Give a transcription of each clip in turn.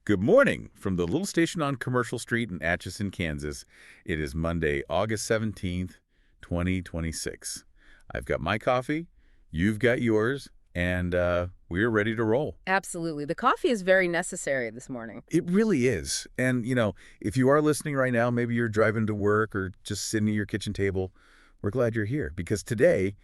Good morning from the little station on Commercial Street in Atchison, Kansas. It is Monday, August 17th, 2026. I've got my coffee, you've got yours, and we're ready to roll. Absolutely. The coffee is very necessary this morning. It really is. And, if you are listening right now, maybe you're driving to work or just sitting at your kitchen table, we're glad you're here because today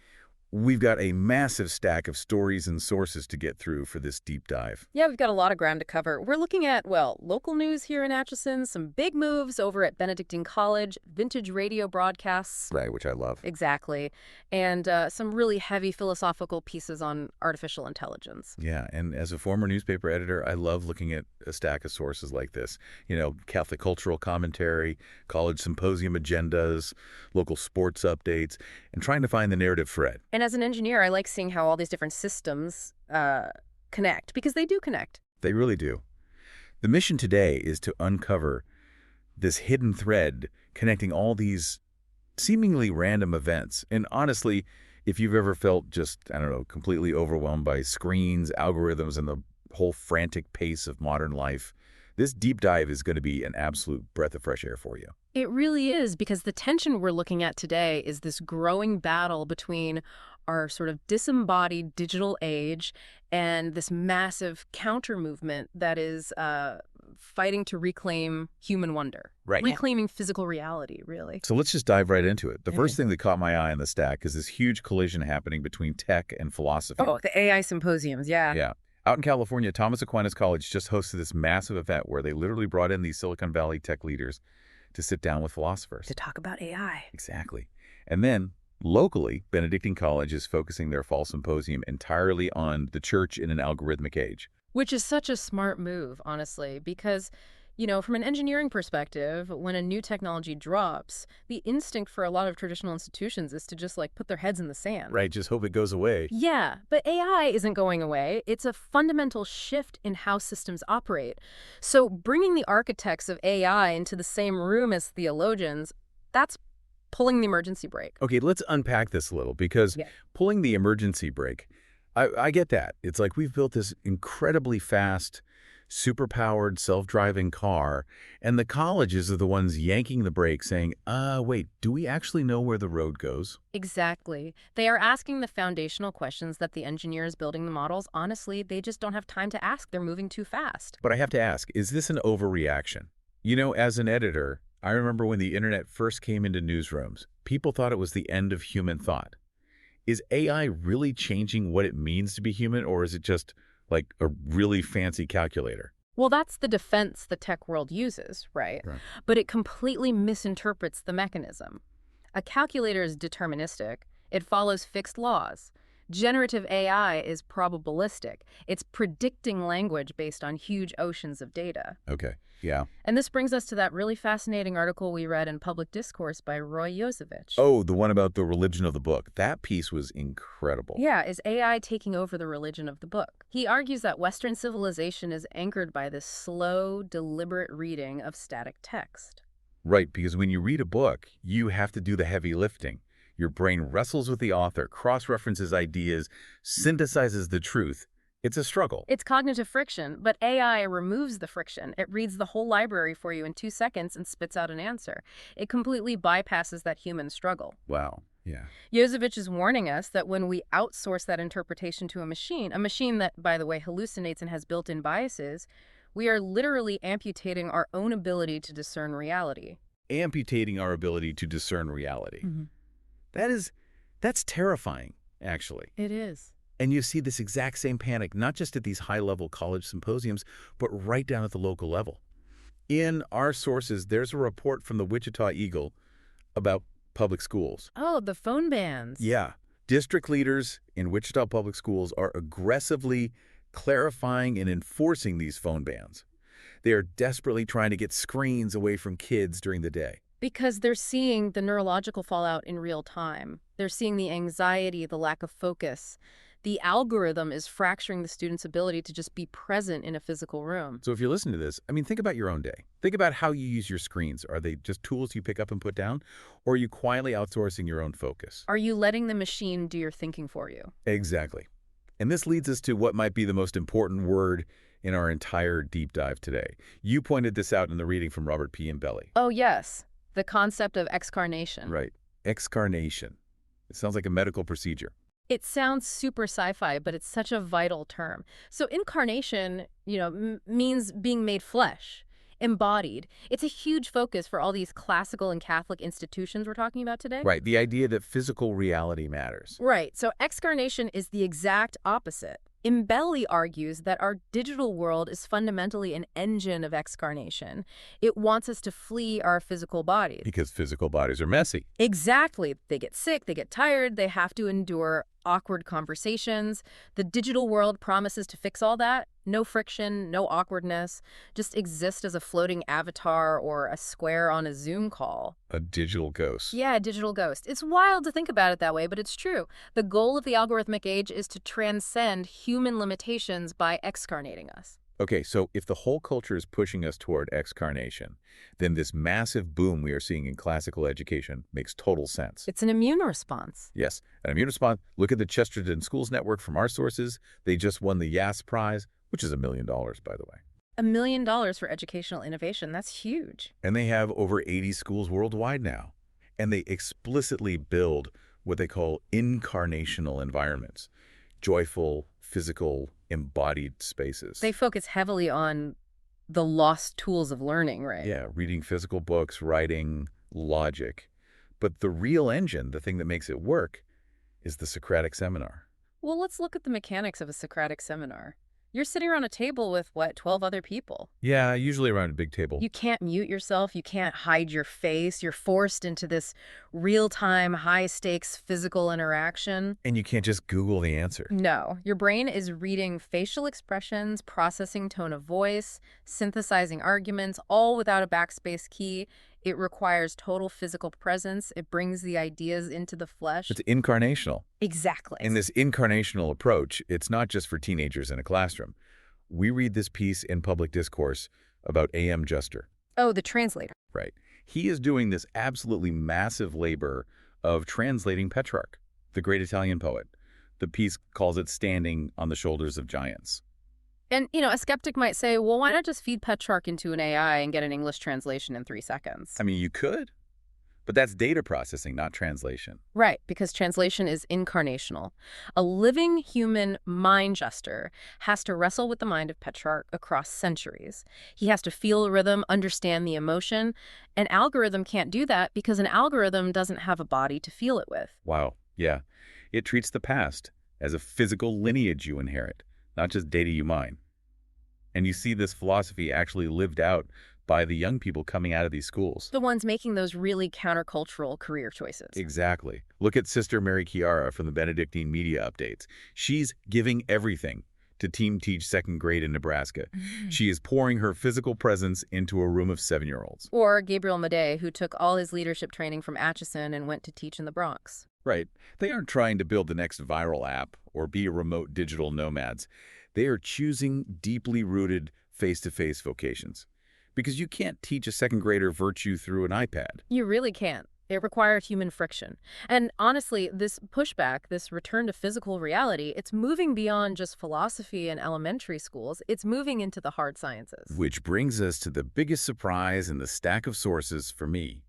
we've got a massive stack of stories and sources to get through for this deep dive. Yeah, we've got a lot of ground to cover. We're looking at, local news here in Atchison, some big moves over at Benedictine College, vintage radio broadcasts. Right, which I love. Exactly. And some really heavy philosophical pieces on artificial intelligence. Yeah, and as a former newspaper editor, I love looking at a stack of sources like this. Catholic cultural commentary, college symposium agendas, local sports updates, and trying to find the narrative thread. And as an engineer, I like seeing how all these different systems connect, because they do connect. They really do. The mission today is to uncover this hidden thread connecting all these seemingly random events. And honestly, if you've ever felt just, completely overwhelmed by screens, algorithms, and the whole frantic pace of modern life, this deep dive is going to be an absolute breath of fresh air for you. It really is, because the tension we're looking at today is this growing battle between our sort of disembodied digital age and this massive counter movement that is fighting to reclaim human wonder. Right. Reclaiming physical reality, really. So let's just dive right into it. The first thing that caught my eye on the stack is this huge collision happening between tech and philosophy. Oh, the AI symposiums, yeah. Yeah. Out in California, Thomas Aquinas College just hosted this massive event where they literally brought in these Silicon Valley tech leaders to sit down with philosophers. To talk about AI. Exactly. And then, locally, Benedictine College is focusing their fall symposium entirely on the church in an algorithmic age. Which is such a smart move, honestly, because, from an engineering perspective, when a new technology drops, the instinct for a lot of traditional institutions is to just, put their heads in the sand. Right, just hope it goes away. Yeah, but AI isn't going away. It's a fundamental shift in how systems operate. So bringing the architects of AI into the same room as theologians, that's pulling the emergency brake. Okay, let's unpack this a little because pulling the emergency brake, I get that. It's like we've built this incredibly fast, super-powered, self-driving car, and the colleges are the ones yanking the brake saying, wait, do we actually know where the road goes? Exactly. They are asking the foundational questions that the engineers building the models, honestly, they just don't have time to ask. They're moving too fast. But I have to ask, is this an overreaction? As an editor, I remember when the internet first came into newsrooms, people thought it was the end of human thought. Is AI really changing what it means to be human, or is it just like a really fancy calculator? Well, that's the defense the tech world uses, right? But it completely misinterprets the mechanism. A calculator is deterministic. It follows fixed laws. Generative AI is probabilistic. It's predicting language based on huge oceans of data. Okay, yeah. And this brings us to that really fascinating article we read in Public Discourse by Roy Yosevich. Oh, the one about the religion of the book. That piece was incredible. Yeah, is AI taking over the religion of the book? He argues that Western civilization is anchored by this slow, deliberate reading of static text. Right, because when you read a book, you have to do the heavy lifting. Your brain wrestles with the author, cross-references ideas, synthesizes the truth. It's a struggle. It's cognitive friction, but AI removes the friction. It reads the whole library for you in 2 seconds and spits out an answer. It completely bypasses that human struggle. Wow, yeah. Yosevich is warning us that when we outsource that interpretation to a machine that, by the way, hallucinates and has built-in biases, we are literally amputating our own ability to discern reality. Amputating our ability to discern reality. That's terrifying, actually. It is. And you see this exact same panic, not just at these high-level college symposiums, but right down at the local level. In our sources, there's a report from the Wichita Eagle about public schools. Oh, the phone bans. Yeah. District leaders in Wichita public schools are aggressively clarifying and enforcing these phone bans. They are desperately trying to get screens away from kids during the day. Because they're seeing the neurological fallout in real time. They're seeing the anxiety, the lack of focus. The algorithm is fracturing the student's ability to just be present in a physical room. So if you're listening to this, think about your own day. Think about how you use your screens. Are they just tools you pick up and put down? Or are you quietly outsourcing your own focus? Are you letting the machine do your thinking for you? Exactly. And this leads us to what might be the most important word in our entire deep dive today. You pointed this out in the reading from Robert P. Imbelli. Oh, yes. The concept of excarnation. Right. Excarnation. It sounds like a medical procedure. It sounds super sci-fi, but it's such a vital term. So incarnation, means being made flesh, embodied. It's a huge focus for all these classical and Catholic institutions we're talking about today. Right. The idea that physical reality matters. Right. So excarnation is the exact opposite. Imbelli argues that our digital world is fundamentally an engine of excarnation. It wants us to flee our physical bodies. Because physical bodies are messy. Exactly. They get sick, they get tired, they have to endure awkward conversations. The digital world promises to fix all that. No friction, no awkwardness. Just exist as a floating avatar or a square on a Zoom call. A digital ghost. Yeah, a digital ghost. It's wild to think about it that way, but it's true. The goal of the algorithmic age is to transcend human limitations by excarnating us. Okay, so if the whole culture is pushing us toward excarnation, then this massive boom we are seeing in classical education makes total sense. It's an immune response. Yes, an immune response. Look at the Chesterton Schools Network from our sources. They just won the YAS Prize, which is $1 million, by the way. $1 million for educational innovation. That's huge. And they have over 80 schools worldwide now. And they explicitly build what they call incarnational environments. Joyful, physical, embodied spaces. They focus heavily on the lost tools of learning, right? Yeah, reading physical books, writing, logic. But the real engine, the thing that makes it work, is the Socratic seminar. Well, let's look at the mechanics of a Socratic seminar. You're sitting around a table with, 12 other people? Yeah, usually around a big table. You can't mute yourself. You can't hide your face. You're forced into this real-time, high-stakes physical interaction. And you can't just Google the answer. No. Your brain is reading facial expressions, processing tone of voice, synthesizing arguments, all without a backspace key. It requires total physical presence. It brings the ideas into the flesh. It's incarnational. Exactly. In this incarnational approach, it's not just for teenagers in a classroom. We read this piece in Public Discourse about A.M. Juster. Oh, the translator. Right. He is doing this absolutely massive labor of translating Petrarch, the great Italian poet. The piece calls it Standing on the Shoulders of Giants. And, a skeptic might say, well, why not just feed Petrarch into an AI and get an English translation in 3 seconds? I mean, you could, but that's data processing, not translation. Right, because translation is incarnational. A living human mind juster has to wrestle with the mind of Petrarch across centuries. He has to feel a rhythm, understand the emotion. An algorithm can't do that because an algorithm doesn't have a body to feel it with. Wow, yeah. It treats the past as a physical lineage you inherit, not just data you mine. And you see this philosophy actually lived out by the young people coming out of these schools. The ones making those really countercultural career choices. Exactly. Look at Sister Mary Chiara from the Benedictine Media Updates. She's giving everything to team teach second grade in Nebraska. She is pouring her physical presence into a room of 7-year-olds. Or Gabriel Madej, who took all his leadership training from Atchison and went to teach in the Bronx. Right. They aren't trying to build the next viral app or be remote digital nomads. They are choosing deeply rooted face-to-face vocations. Because you can't teach a second grader virtue through an iPad. You really can't. It requires human friction. And honestly, this pushback, this return to physical reality, it's moving beyond just philosophy and elementary schools. It's moving into the hard sciences. Which brings us to the biggest surprise in the stack of sources for me.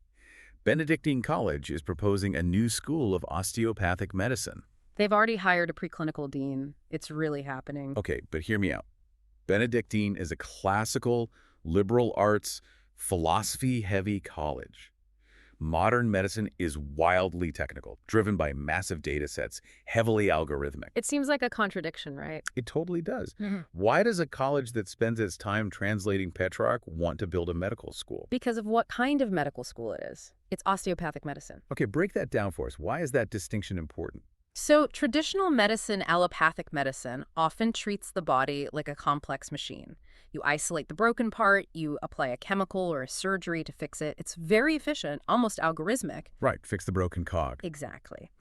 Benedictine College is proposing a new school of osteopathic medicine. They've already hired a preclinical dean. It's really happening. Okay, but hear me out. Benedictine is a classical, liberal arts, philosophy-heavy college. Modern medicine is wildly technical, driven by massive data sets, heavily algorithmic. It seems like a contradiction, right? It totally does. Why does a college that spends its time translating Petrarch want to build a medical school? Because of what kind of medical school it is. It's osteopathic medicine. Okay, break that down for us. Why is that distinction important? So traditional medicine, allopathic medicine, often treats the body like a complex machine. You isolate the broken part, you apply a chemical or a surgery to fix it. It's very efficient, almost algorithmic. Right, fix the broken cog. Exactly.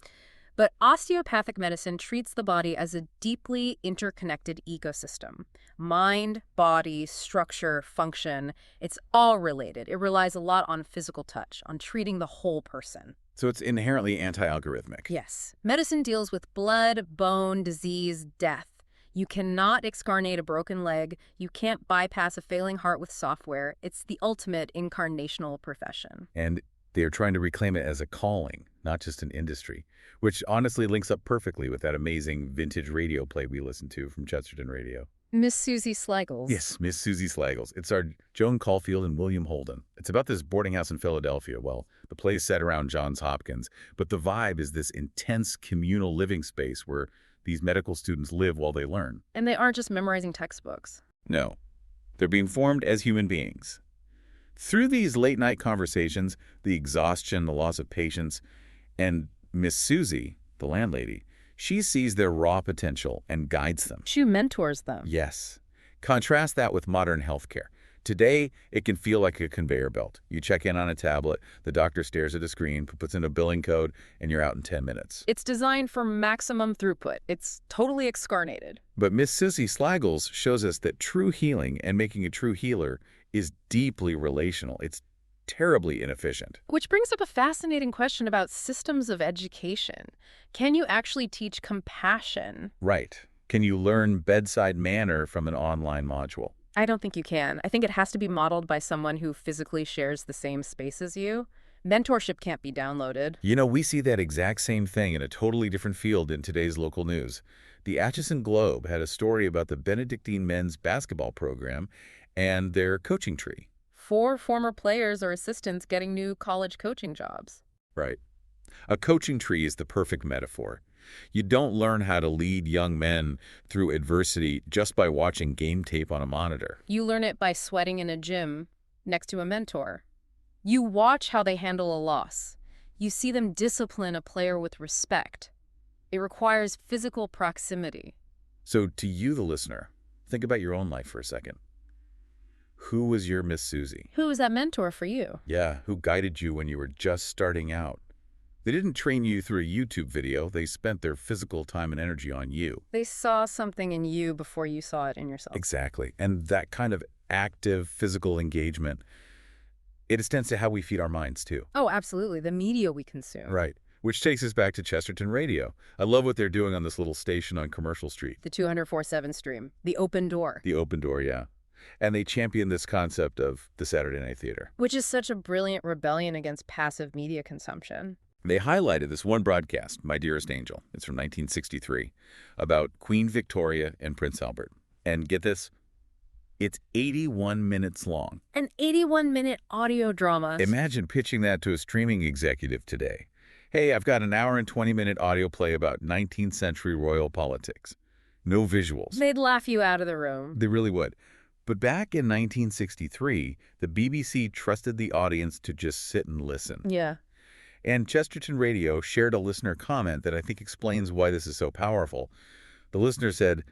But osteopathic medicine treats the body as a deeply interconnected ecosystem. Mind, body, structure, function, it's all related. It relies a lot on physical touch, on treating the whole person. So it's inherently anti-algorithmic. Yes. Medicine deals with blood, bone, disease, death. You cannot excarnate a broken leg. You can't bypass a failing heart with software. It's the ultimate incarnational profession. And they're trying to reclaim it as a calling, not just an industry, which honestly links up perfectly with that amazing vintage radio play we listened to from Chesterton Radio. Miss Susie Sliggles. Yes, Miss Susie Sliggles. It's our Joan Caulfield and William Holden. It's about this boarding house in Philadelphia. Well, the play's set around Johns Hopkins, but the vibe is this intense communal living space where these medical students live while they learn. And they aren't just memorizing textbooks. No, they're being formed as human beings. Through these late-night conversations, the exhaustion, the loss of patience, and Miss Susie, the landlady, she sees their raw potential and guides them. She mentors them. Yes. Contrast that with modern healthcare. Today, it can feel like a conveyor belt. You check in on a tablet, the doctor stares at a screen, puts in a billing code, and you're out in 10 minutes. It's designed for maximum throughput. It's totally excarnated. But Miss Susie Sliggles shows us that true healing and making a true healer is deeply relational. It's terribly inefficient. Which brings up a fascinating question about systems of education. Can you actually teach compassion? Right. Can you learn bedside manner from an online module? I don't think you can. I think it has to be modeled by someone who physically shares the same space as you. Mentorship can't be downloaded. You know, we see that exact same thing in a totally different field in today's local news. The Atchison Globe had a story about the Benedictine men's basketball program and their coaching tree. 4 former players or assistants getting new college coaching jobs. Right. A coaching tree is the perfect metaphor. You don't learn how to lead young men through adversity just by watching game tape on a monitor. You learn it by sweating in a gym next to a mentor. You watch how they handle a loss. You see them discipline a player with respect. It requires physical proximity. So to you, the listener, think about your own life for a second. Who was your Miss Susie? Who was that mentor for you? Yeah, who guided you when you were just starting out? They didn't train you through a YouTube video. They spent their physical time and energy on you. They saw something in you before you saw it in yourself. Exactly. And that kind of active physical engagement, it extends to how we feed our minds too. Oh, absolutely. The media we consume. Right. Which takes us back to Chesterton Radio. I love what they're doing on this little station on Commercial Street. The 204.7 stream. The open door. The open door, yeah. And they champion this concept of the Saturday Night Theater. Which is such a brilliant rebellion against passive media consumption. They highlighted this one broadcast, My Dearest Angel. It's from 1963, about Queen Victoria and Prince Albert. And get this, it's 81 minutes long. An 81-minute audio drama. Imagine pitching that to a streaming executive today. Hey, I've got an hour and 20-minute audio play about 19th century royal politics. No visuals. They'd laugh you out of the room. They really would. But back in 1963, the BBC trusted the audience to just sit and listen. Yeah. And Chesterton Radio shared a listener comment that I think explains why this is so powerful. The listener said,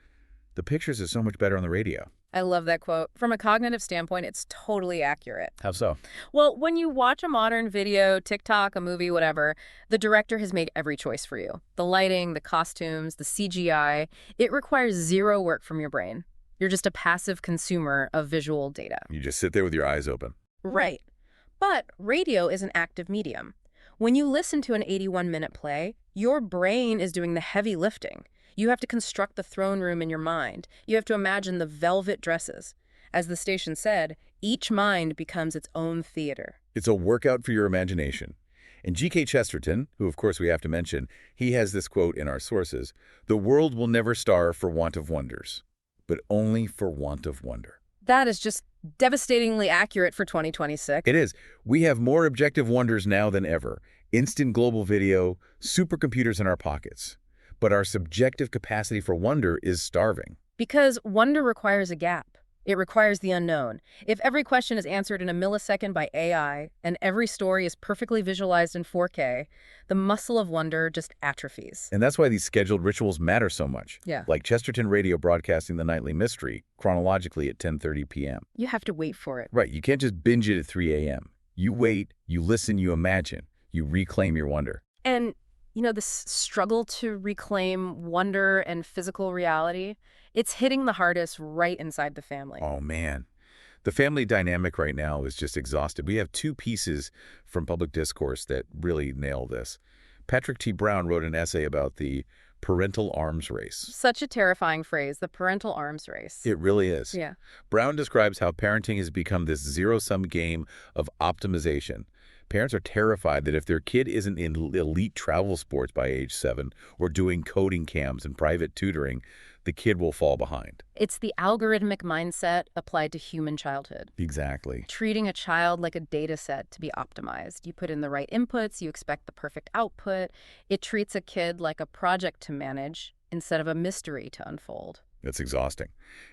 "The pictures are so much better on the radio." I love that quote. From a cognitive standpoint, it's totally accurate. How so? Well, when you watch a modern video, TikTok, a movie, whatever, the director has made every choice for you. The lighting, the costumes, the CGI, it requires zero work from your brain. You're just a passive consumer of visual data. You just sit there with your eyes open. Right. But radio is an active medium. When you listen to an 81-minute play, your brain is doing the heavy lifting. You have to construct the throne room in your mind. You have to imagine the velvet dresses. As the station said, each mind becomes its own theater. It's a workout for your imagination. And G.K. Chesterton, who of course we have to mention, he has this quote in our sources, "The world will never starve for want of wonders, but only for want of wonder." That is just devastatingly accurate for 2026. It is. We have more objective wonders now than ever. Instant global video, supercomputers in our pockets. But our subjective capacity for wonder is starving. Because wonder requires a gap. It requires the unknown. If every question is answered in a millisecond by AI, and every story is perfectly visualized in 4K, the muscle of wonder just atrophies. And that's why these scheduled rituals matter so much. Yeah. Like Chesterton Radio broadcasting the nightly mystery chronologically at 10:30 p.m. You have to wait for it. Right. You can't just binge it at 3 a.m. You wait, you listen, you imagine, you reclaim your wonder. And, you know, this struggle to reclaim wonder and physical reality, it's hitting the hardest right inside the family. Oh, man. The family dynamic right now is just exhausted. We have 2 pieces from public discourse that really nail this. Patrick T. Brown wrote an essay about the parental arms race. Such a terrifying phrase, the parental arms race. It really is. Yeah. Brown describes how parenting has become this zero-sum game of optimization. Parents are terrified that if their kid isn't in elite travel sports by age 7 or doing coding camps and private tutoring, the kid will fall behind. It's the algorithmic mindset applied to human childhood. Exactly. Treating a child like a data set to be optimized. You put in the right inputs, you expect the perfect output. It treats a kid like a project to manage instead of a mystery to unfold. That's exhausting.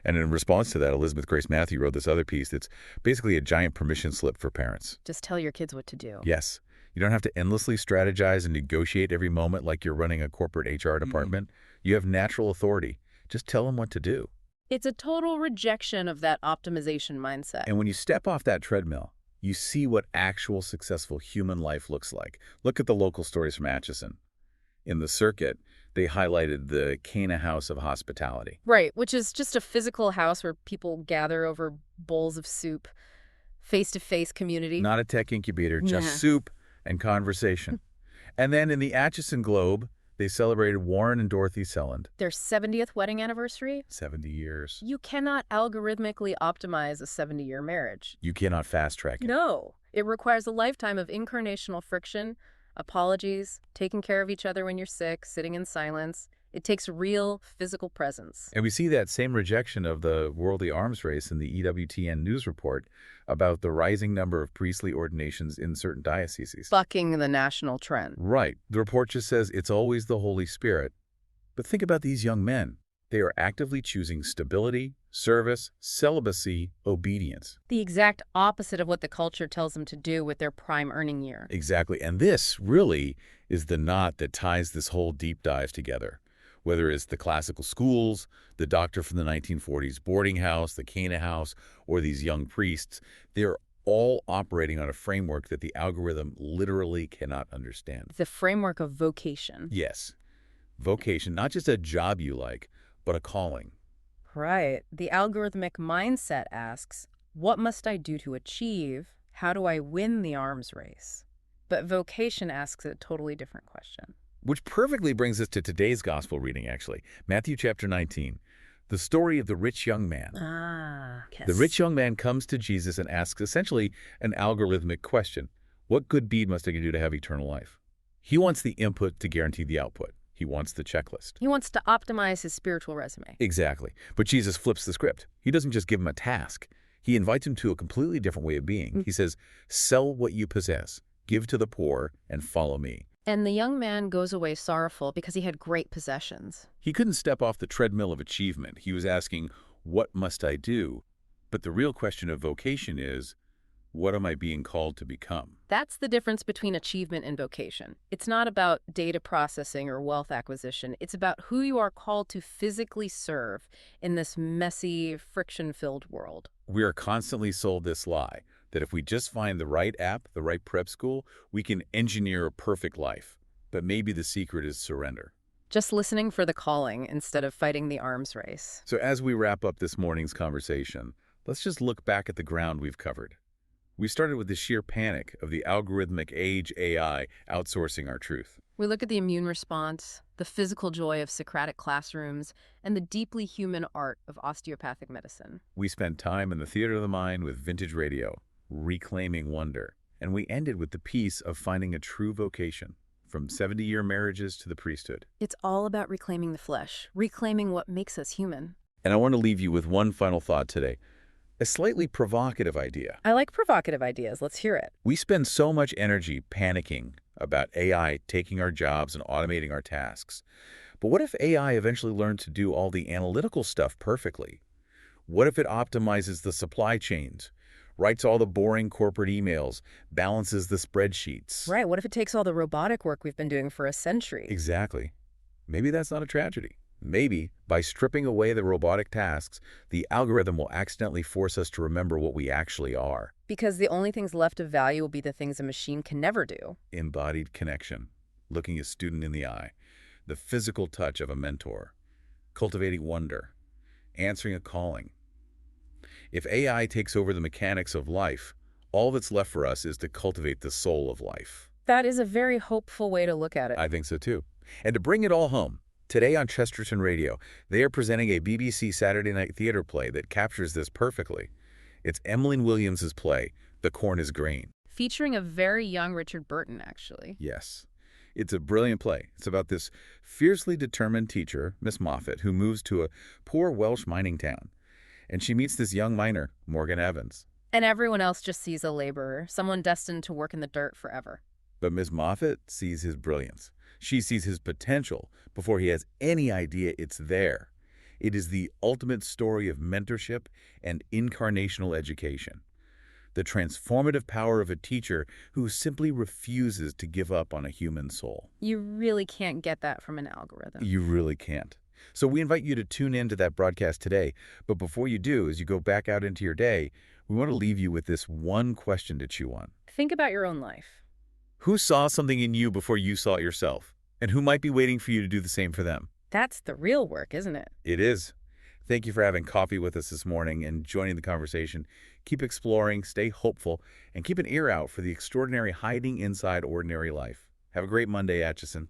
And in response to that, Elizabeth Grace Matthew wrote this other piece that's basically a giant permission slip for parents. Just tell your kids what to do. Yes. You don't have to endlessly strategize and negotiate every moment like you're running a corporate HR department. You have natural authority. Just tell them what to do. It's a total rejection of that optimization mindset. And when you step off that treadmill, you see what actual successful human life looks like. Look at the local stories from Atchison. In the circuit, they highlighted the Cana House of Hospitality. Right, which is just a physical house where people gather over bowls of soup, face-to-face community. Not a tech incubator, just soup and conversation. And then in the Atchison Globe, they celebrated Warren and Dorothy Selland. Their 70th wedding anniversary? 70 years. You cannot algorithmically optimize a 70-year marriage. You cannot fast-track it. No. It requires a lifetime of incarnational friction, apologies, taking care of each other when you're sick, sitting in silence. It takes real physical presence. And we see that same rejection of the worldly arms race in the EWTN news report about the rising number of priestly ordinations in certain dioceses. Bucking the national trend. Right. The report just says it's always the Holy Spirit. But think about these young men. They are actively choosing stability, service, celibacy, obedience. The exact opposite of what the culture tells them to do with their prime earning year. Exactly. And this really is the knot that ties this whole deep dive together. Whether it's the classical schools, the doctor from the 1940s boarding house, the Cana House, or these young priests, they're all operating on a framework that the algorithm literally cannot understand. The framework of vocation. Yes. Vocation, not just a job you like, but a calling. Right. The algorithmic mindset asks, what must I do to achieve? How do I win the arms race? But vocation asks a totally different question. Which perfectly brings us to today's gospel reading, actually. Matthew chapter 19, the story of the rich young man. Yes. The rich young man comes to Jesus and asks essentially an algorithmic question. What good deed must I do to have eternal life? He wants the input to guarantee the output. He wants the checklist. He wants to optimize his spiritual resume. Exactly. But Jesus flips the script. He doesn't just give him a task. He invites him to a completely different way of being. He says, sell what you possess, give to the poor, and follow me. And the young man goes away sorrowful because he had great possessions. He couldn't step off the treadmill of achievement. He was asking, what must I do? But the real question of vocation is, what am I being called to become? That's the difference between achievement and vocation. It's not about data processing or wealth acquisition. It's about who you are called to physically serve in this messy, friction-filled world. We are constantly sold this lie that if we just find the right app, the right prep school, we can engineer a perfect life. But maybe the secret is surrender. Just listening for the calling instead of fighting the arms race. So as we wrap up this morning's conversation, let's just look back at the ground we've covered. We started with the sheer panic of the algorithmic age AI outsourcing our truth. We look at the immune response, the physical joy of Socratic classrooms, and the deeply human art of osteopathic medicine. We spent time in the theater of the mind with vintage radio, reclaiming wonder. And we ended with the piece of finding a true vocation, from 70-year marriages to the priesthood. It's all about reclaiming the flesh, reclaiming what makes us human. And I want to leave you with one final thought today. A slightly provocative idea. I like provocative ideas. Let's hear it. We spend so much energy panicking about AI taking our jobs and automating our tasks. But what if AI eventually learned to do all the analytical stuff perfectly? What if it optimizes the supply chains, writes all the boring corporate emails, balances the spreadsheets? Right. What if it takes all the robotic work we've been doing for a century? Exactly. Maybe that's not a tragedy. Maybe, by stripping away the robotic tasks, the algorithm will accidentally force us to remember what we actually are. Because the only things left of value will be the things a machine can never do. Embodied connection, looking a student in the eye, the physical touch of a mentor, cultivating wonder, answering a calling. If AI takes over the mechanics of life, all that's left for us is to cultivate the soul of life. That is a very hopeful way to look at it. I think so too. And to bring it all home, Today on Chesterton Radio, they are presenting a BBC Saturday Night Theatre play that captures this perfectly. It's Emlyn Williams's play, The Corn is Grain. Featuring a very young Richard Burton, actually. Yes. It's a brilliant play. It's about this fiercely determined teacher, Miss Moffat, who moves to a poor Welsh mining town. And she meets this young miner, Morgan Evans. And everyone else just sees a laborer, someone destined to work in the dirt forever. But Miss Moffat sees his brilliance. She sees his potential before he has any idea it's there. It is the ultimate story of mentorship and incarnational education. The transformative power of a teacher who simply refuses to give up on a human soul. You really can't get that from an algorithm. You really can't. So we invite you to tune in to that broadcast today. But before you do, as you go back out into your day, we want to leave you with this one question to chew on. Think about your own life. Who saw something in you before you saw it yourself? And who might be waiting for you to do the same for them? That's the real work, isn't it? It is. Thank you for having coffee with us this morning and joining the conversation. Keep exploring, stay hopeful, and keep an ear out for the extraordinary hiding inside ordinary life. Have a great Monday, Atchison.